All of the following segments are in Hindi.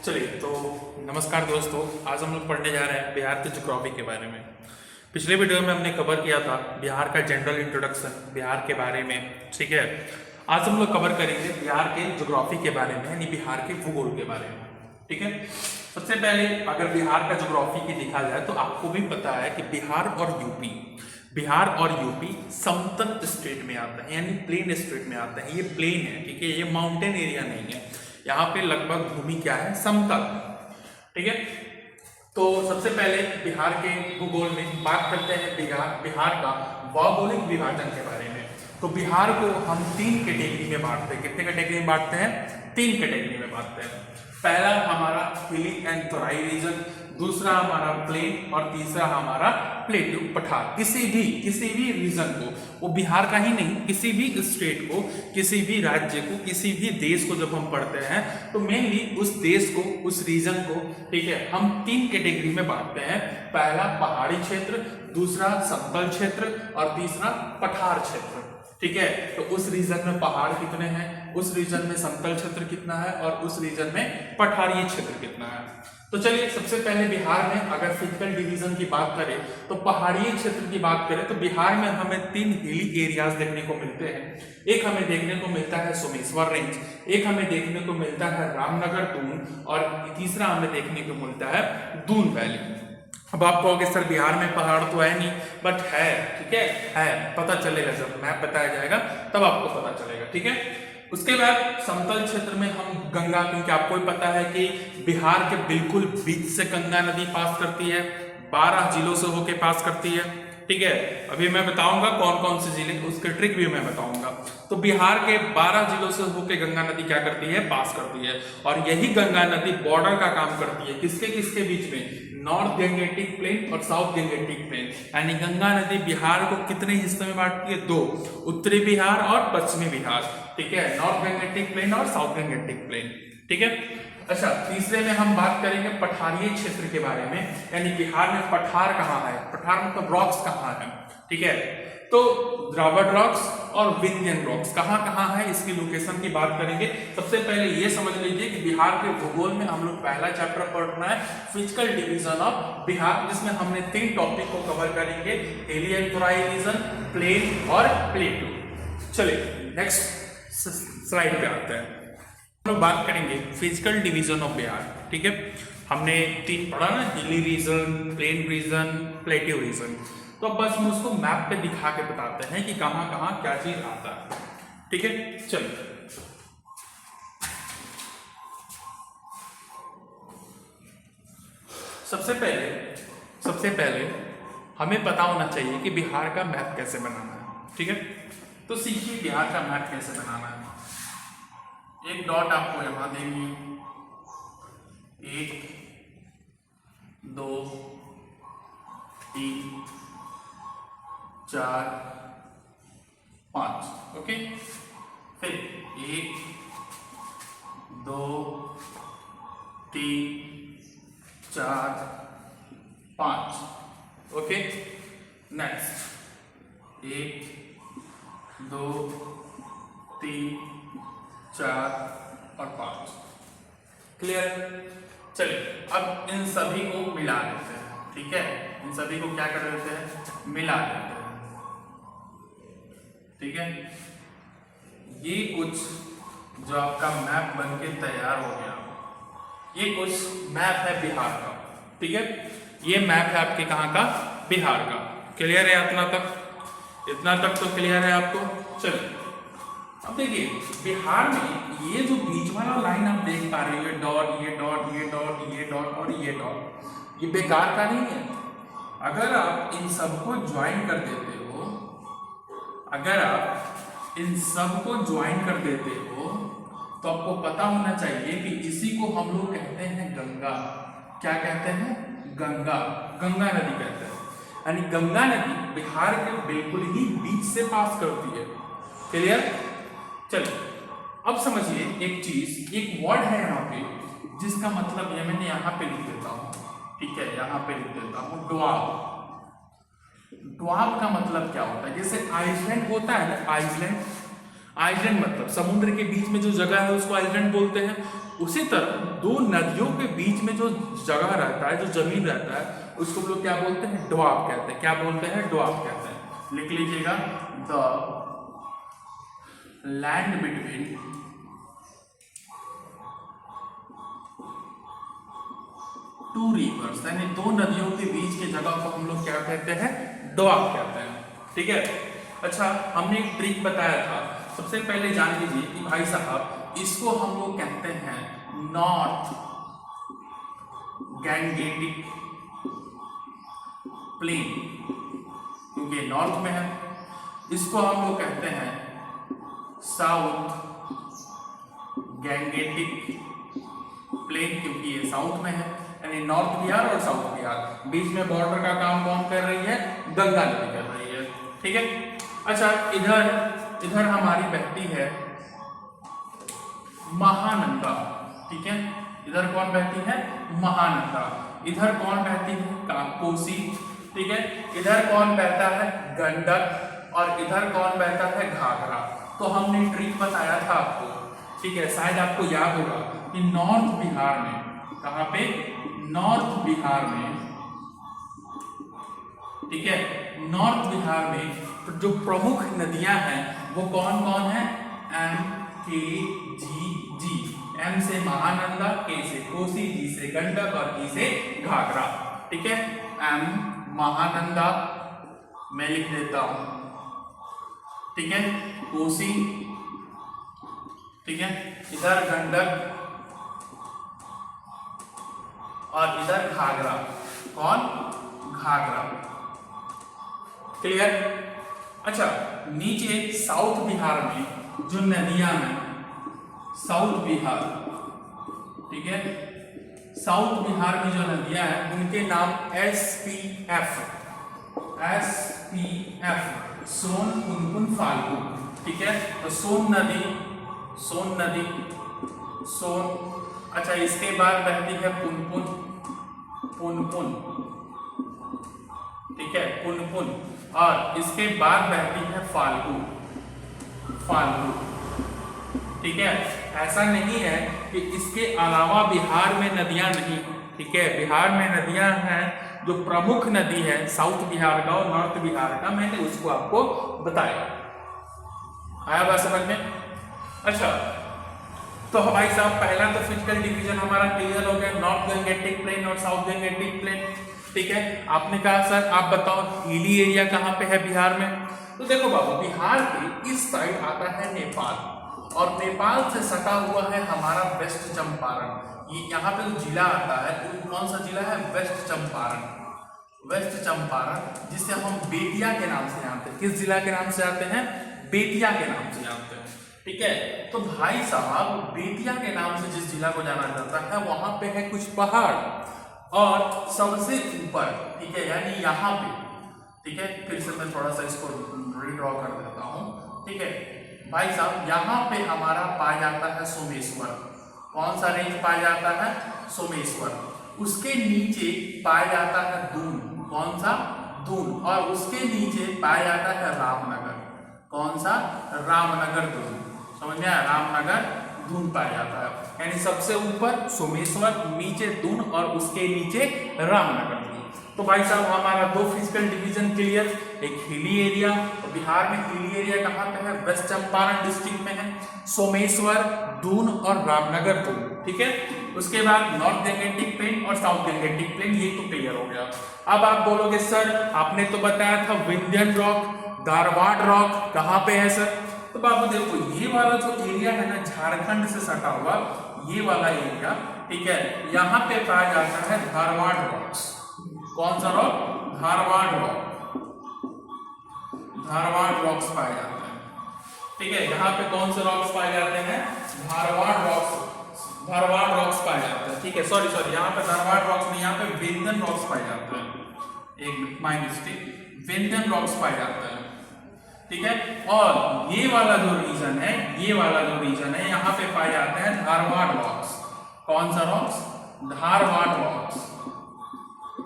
चलिए तो नमस्कार दोस्तों, आज हम लोग पढ़ने जा रहे हैं बिहार के ज्योग्राफी के बारे में। पिछले वीडियो में हमने कवर किया था बिहार का जनरल इंट्रोडक्शन, बिहार के बारे में। ठीक है, आज हम लोग कवर करेंगे बिहार के ज्योग्राफी के बारे में, यानी बिहार के भूगोल के बारे में। ठीक है, सबसे पहले अगर बिहार का ज्योग्राफी की देखा जाए तो आपको भी पता है कि बिहार और यूपी समतल स्टेट में आता है, यानी प्लेन स्टेट में आता है। ये प्लेन है, ठीक है, ये माउंटेन एरिया नहीं है। यहाँ पे लगभग भूमि क्या है, समतल। ठीक है, तो सबसे पहले बिहार के भूगोल में बात करते हैं बिहार का भौगोलिक विभाजन के बारे में। तो बिहार को हम 3 कैटेगरी में बांटते हैं। कितने कैटेगरी में बांटते हैं? 3 कैटेगरी में बांटते हैं। पहला हमारा हिली एंड तराई रीजन, दूसरा हमारा प्लेन और तीसरा हमारा प्लेट्यू पठार। किसी भी रीजन को, वो बिहार का ही नहीं, किसी भी स्टेट को, किसी भी राज्य को, किसी भी देश को जब हम पढ़ते हैं तो मेनली उस देश को, उस रीजन को, ठीक है, हम 3 कैटेगरी में बांटते हैं। पहला पहाड़ी क्षेत्र, दूसरा समतल क्षेत्र और तीसरा पठार क्षेत्र। ठीक है, तो उस रीजन में पहाड़ कितने हैं, उस रीजन में समतल क्षेत्र कितना है और उस रीजन में पठारीय क्षेत्र कितना है। तो चलिए सबसे पहले बिहार में अगर फिजिकल डिवीजन की बात करें तो पहाड़ीय क्षेत्र की बात करें तो बिहार में हमें 3 हिली एरियाज देखने को मिलते हैं। एक हमें देखने को मिलता है सोमेश्वर रेंज, एक हमें देखने को मिलता है रामनगर दून और तीसरा हमें देखने को मिलता है दून वैली। अब आप कहोगे सर बिहार में पहाड़ तो है नहीं, बट है। ठीक है, पता चलेगा, जब मैप बताया जाएगा तब आपको पता चलेगा। ठीक है, उसके बाद समतल क्षेत्र में हम गंगा, क्योंकि आपको भी पता है कि बिहार के बिल्कुल बीच से गंगा नदी पास करती है, 12 जिलों से होके पास करती है। ठीक है, अभी मैं बताऊंगा कौन कौन से जिले, उसके ट्रिक भी मैं बताऊंगा। तो बिहार के 12 जिलों से होके गंगा नदी क्या करती है, पास करती है। और यही गंगा नदी बॉर्डर का काम करती है किसके किसके बीच में, नॉर्थ गंगेटिक प्लेन और साउथ गंगेटिक प्लेन। यानी गंगा नदी बिहार को कितने हिस्से में बांटती है, 2, उत्तरी बिहार और पश्चिमी बिहार। ठीक है, नॉर्थ गंगेटिक प्लेन और साउथ गंगेटिक प्लेन। ठीक है, अच्छा, तीसरे में हम बात करेंगे पठारीय क्षेत्र के बारे में, यानी बिहार में पठार कहाँ है, पठार मतलब रॉक्स कहाँ है। ठीक है, तो द्रावड रॉक्स और विंध्यन रॉक्स कहाँ कहाँ है, इसकी लोकेशन की बात करेंगे। सबसे पहले ये समझ लीजिए कि बिहार के भूगोल में हम लोग पहला चैप्टर पढ़ना है फिजिकल डिवीजन ऑफ बिहार, जिसमें हमने 3 टॉपिक को कवर करेंगे, हिली एंड तराई रीजन, प्लेन और प्लेटू। चलिए नेक्स्ट स्लाइड पे आते हैं। हम लोग बात करेंगे फिजिकल डिवीजन ऑफ बिहार। ठीक है, हमने 3 पढ़ा ना, hilly region, plain region, plateau region. तो अब बस हम उसको मैप पे दिखा के बताते हैं कि कहाँ कहाँ क्या चीज आता है। ठीक है, चलिए सबसे पहले हमें पता होना चाहिए कि बिहार का मैप कैसे बनाना है। ठीक है, तो सीखिए बिहार का मैप कैसे बनाना है। एक डॉट आपको यहां देंगे, 1 2 3 4 5। ओके, फिर 1 2 3 4 5। ओके, नेक्स्ट 1 2 3 4 और 5। क्लियर? चलिए अब इन सभी को मिला लेते हैं। ठीक है, इन सभी को क्या कर देते हैं, मिला देते हैं। ठीक है, ये कुछ जो आपका मैप बनके तैयार हो गया, ये कुछ मैप है बिहार का। ठीक है, ये मैप है आपके कहाँ का, बिहार का। क्लियर है? इतना तक तो क्लियर है आपको। चलिए अब देखिए बिहार में ये जो बीच वाला लाइन आप देख पा रहे हो, ये डॉट, ये डॉट, ये डॉट, ये डॉट और ये डॉट, ये बेकार का नहीं है। अगर आप इन सबको ज्वाइन कर देते हो, तो आपको पता होना चाहिए कि इसी को हम लोग कहते हैं गंगा। क्या कहते हैं? गंगा नदी कहते हैं। यानी गंगा नदी बिहार के बिल्कुल ही बीच से पास करती है। क्लियर? चलिए अब समझिए एक चीज, एक वर्ड है यहाँ पे जिसका मतलब ये मैंने यहाँ पे लिख देता हूँ। ठीक है, यहाँ पे लिख देता हूँ ड्वार्फ। ड्वार्फ का मतलब क्या होता है? जैसे आइसलैंड होता है ना, आइसलैंड, आइलैंड मतलब समुद्र के बीच में जो जगह है उसको आइलैंड बोलते हैं। उसी तरह दो नदियों के बीच में जो जगह रहता है, जो जमीन रहता है, उसको हम लोग क्या बोलते हैं? ड्वाब कहते हैं। क्या बोलते हैं? ड्वाब कहते हैं। लिख लीजिएगा, the land between two reverse, यानी दो नदियों के बीच की जगह को हम लोग क्या कहते हैं? ड्वाब कहते हैं। ठीक है। अच्छा, हमने एक ट्रिक बताया था, सबसे पहले जान लीजिए कि भाई साहब इसको हम लोग कहते हैं नॉर्थ गैंगेटिक प्लेन, क्योंकि नॉर्थ में है। इसको हम लोग कहते हैं साउथ गैंगेटिक प्लेन, क्योंकि ये साउथ में है, यानी नॉर्थ बिहार और साउथ बिहार। बीच में बॉर्डर का काम कौन कर रही है? गंगा नदी कर रही है। ठीक है। अच्छा, इधर हमारी बहती है महानंदा। ठीक है, इधर कौन बहती है? महानंदा। इधर कौन बहती है? कोसी। ठीक है, इधर कौन बहता है? गंडक। और इधर कौन बहता है? घाघरा। तो हमने ट्रिक बताया था आपको, ठीक है, शायद आपको याद होगा कि नॉर्थ बिहार में, कहां पे? नॉर्थ बिहार में, ठीक है, नॉर्थ बिहार में जो प्रमुख नदियां हैं वो कौन कौन है? एम, के, जी। एम से महानंदा, के से कोसी, जी से गंडक और जी से घाघरा। ठीक है, एम महानंदा मैं लिख देता हूं, ठीक है, कोसी, ठीक है, इधर गंडक और इधर घाघरा। कौन? घाघरा। क्लियर? अच्छा, नीचे साउथ बिहार में जो नदियां हैं, साउथ बिहार, ठीक है, साउथ बिहार में जो नदियां हैं उनके नाम SPF, सोन, पुनपुन, फाल्गु। ठीक है, तो सोन नदी, अच्छा, इसके बाद बहती है पुनपुन, ठीक है, पुनपुन, और इसके बाद बहती है फाल्गु। ठीक है, ऐसा नहीं है कि इसके अलावा बिहार में नदियां नहीं, ठीक है, बिहार में नदियां हैं। जो प्रमुख नदी है साउथ बिहार का और नॉर्थ बिहार का, मैंने उसको आपको बताया। आया बात समझ में? अच्छा, तो भाई साहब पहला तो फिजिकल डिवीजन हमारा क्लियर हो गया, नॉर्थ गंगेटिक प्लेन और साउथ गंगेटिक प्लेन। ठीक है, आपने कहा सर आप बताओ हिली एरिया कहाँ पे है बिहार में? तो देखो बाबू, बिहार के इस साइड आता है नेपाल, और नेपाल से सटा हुआ है हमारा वेस्ट चंपारण। ये यहाँ पे जो जिला आता है वो कौन सा जिला है? वेस्ट चंपारण, जिसे हम बेतिया के नाम से जानते हैं। किस जिला के नाम से जानते हैं? बेतिया के नाम से जानते हैं। ठीक है, तो भाई साहब बेतिया के नाम से जिस जिला को जाना जाता है वहां पे है कुछ पहाड़, और सबसे ऊपर, ठीक है, यानी यहाँ पे, ठीक है, फिर से मैं थोड़ा सा इसको रीड्रॉ कर देता हूँ। ठीक है भाई साहब, यहाँ पे हमारा पाया जाता है सोमेश्वर। कौन सा रेंज पाया जाता है? सोमेश्वर। उसके नीचे पाया जाता है दून। कौन सा? दून। और उसके नीचे पाया जाता है रामनगर। कौन सा? रामनगर दून। समझ में आया? रामनगर दून पाया जाता है, यानी सबसे ऊपर सोमेश्वर, नीचे दून और उसके नीचे रामनगर दून। तो भाई साहब हमारा दो फिजिकल डिवीजन क्लियर, एक हिली एरिया, और बिहार में हिली एरिया कहाँ पे है? वेस्ट चंपारण डिस्ट्रिक्ट में है, सोमेश्वर, दून और रामनगर दून। ठीक है, उसके बाद नॉर्थ गंगेटिक प्लेन और साउथ गंगेटिक प्लेन, ये तो क्लियर हो गया। अब आप बोलोगे सर आपने तो बताया था विंध्यन रॉक, धारवाड़ रॉक कहाँ पे है सर? तो बाबू देखो, ये वाला जो एरिया है ना झारखंड से सटा हुआ, ये वाला एरिया, ठीक है, यहाँ पे पाया जाता है धारवाड़ रॉक्स। कौन सा rock? Dharwad rock. Dharwad rocks पाए जाते हैं। ठीक है, यहाँ पे कौन से रॉक्स पाए जाते हैं? धारवाड़ रॉक्स। धारवाड़ रॉक्स पाए जाते हैं। ठीक है, सॉरी यहाँ पे धारवाड़ रॉक्स नहीं, यहाँ पे विंध्यन रॉक्स पाए जाते हैं। एक माय मिस्टेक, विंध्यन रॉक्स पाए जाते हैं। ठीक है, और ये वाला जो रीजन है, ये वाला जो रीजन है, यहाँ पे पाए जाते हैं धारवाड़ रॉक्स। कौन सा रॉक्स? धारवाड़ रॉक्स।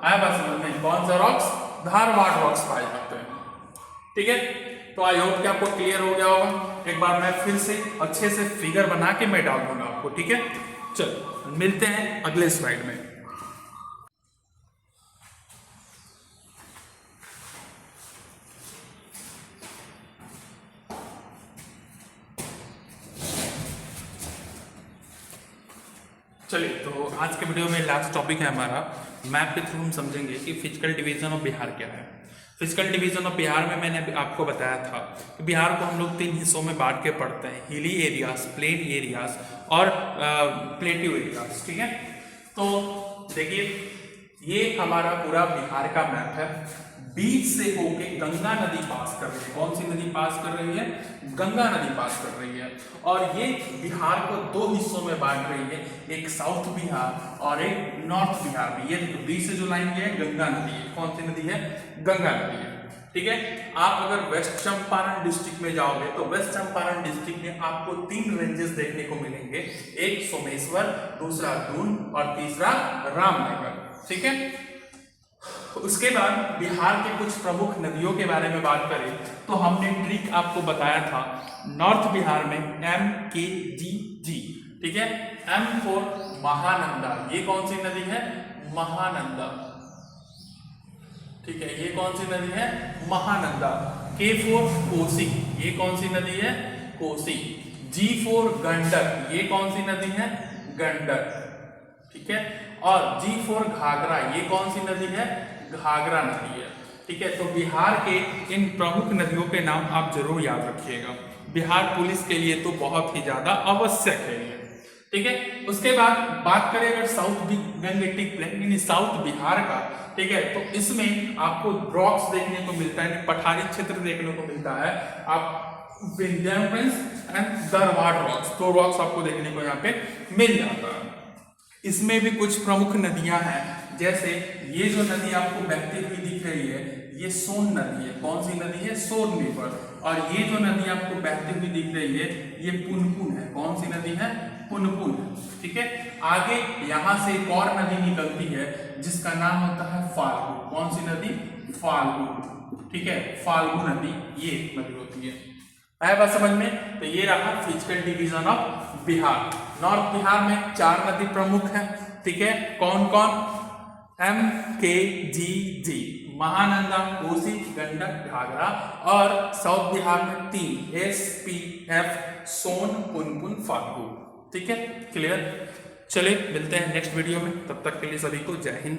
आया बात समझ में? कौन सा रॉक्स? धारवाड़ रॉक्स पाए जाते हैं। ठीक है, तो आई होप कि आपको क्लियर हो गया होगा। एक बार मैं फिर से अच्छे से फिगर बना के मैं डाल दूंगा आपको, ठीक है। चलो मिलते हैं अगले स्लाइड में। चलिए, तो आज के वीडियो में लास्ट टॉपिक है हमारा मैप के थ्रू हम समझेंगे कि फिजिकल डिवीजन ऑफ बिहार क्या है। फिजिकल डिवीजन ऑफ बिहार में मैंने आपको बताया था कि बिहार को हम लोग 3 हिस्सों में बांट के पढ़ते हैं, हिली एरियाज, प्लेन एरियाज और प्लेट्यू एरियाज, ठीक है। तो देखिए, ये हमारा पूरा बिहार का मैप है। बीच से होके गंगा नदी पास कर रही है। कौन सी नदी पास कर रही है? गंगा नदी पास कर रही है। और ये बिहार को 2 हिस्सों में बांट रही है, एक साउथ बिहार और एक नॉर्थ बिहार में। ये देखो, बीच से जो लाइन है गंगा नदी है। कौन सी नदी है? गंगा नदी है, ठीक है। आप अगर वेस्ट चंपारण डिस्ट्रिक्ट में जाओगे तो वेस्ट चंपारण डिस्ट्रिक्ट में आपको 3 रेंजेस देखने को मिलेंगे, एक सोमेश्वर, दूसरा दून और तीसरा रामनगर, ठीक है। उसके बाद बिहार के कुछ प्रमुख नदियों के बारे में बात करें तो हमने ट्रिक आपको बताया था। नॉर्थ बिहार में MKGG, ठीक है। M फॉर महानंदा, ये कौन सी नदी है? महानंदा, ठीक है। ये कौन सी नदी है? महानंदा। K फॉर कोसी, ये कौन सी नदी है? कोसी। G फॉर गंडक, ये कौन सी नदी है? गंडक, ठीक है। और G फॉर घाघरा, ये कौन सी नदी है? घाघरा नदी है, ठीक है। तो बिहार के इन प्रमुख नदियों के नाम आप जरूर याद रखिएगा, बिहार पुलिस के लिए तो बहुत ही ज्यादा आवश्यक है ये, ठीक है। उसके बाद बात करें अगर south Gangetic plain, south Bihar का, ठीक है, तो इसमें आपको रॉक्स देखने को मिलता है, पठारी क्षेत्र देखने को मिलता है। आप विंध्याचल एंड गरवाड़ रॉक्स, 2 रॉक्स आपको देखने को यहाँ पे मिल जाता है। इसमें भी कुछ प्रमुख नदियां हैं, जैसे ये जो नदी आपको बहती हुई दिख रही है, ये सोन नदी है। कौन सी नदी है? सोन रिवर। और ये जो नदी आपको बहती हुई दिख रही है, ये पुनपुन है। कौन सी नदी है? पुनपुन, ठीक है। आगे यहाँ से एक और नदी निकलती है जिसका नाम होता है फाल्गु। कौन सी नदी? फाल्गु, ठीक है। फाल्गु नदी ये नदी होती है। आया बात समझ में? तो ये रहा physical division of Bihar. North Bihar में 4 नदी प्रमुख हैं, ठीक है। कौन कौन? MKGG, महानंदा, कोसी, गंडक, घाघरा। और साउथ बिहार में 3, SPF, सोन, पुनपुन, फाल्गु, ठीक है। क्लियर? चलिए मिलते हैं नेक्स्ट वीडियो में, तब तक के लिए सभी को जय हिंद।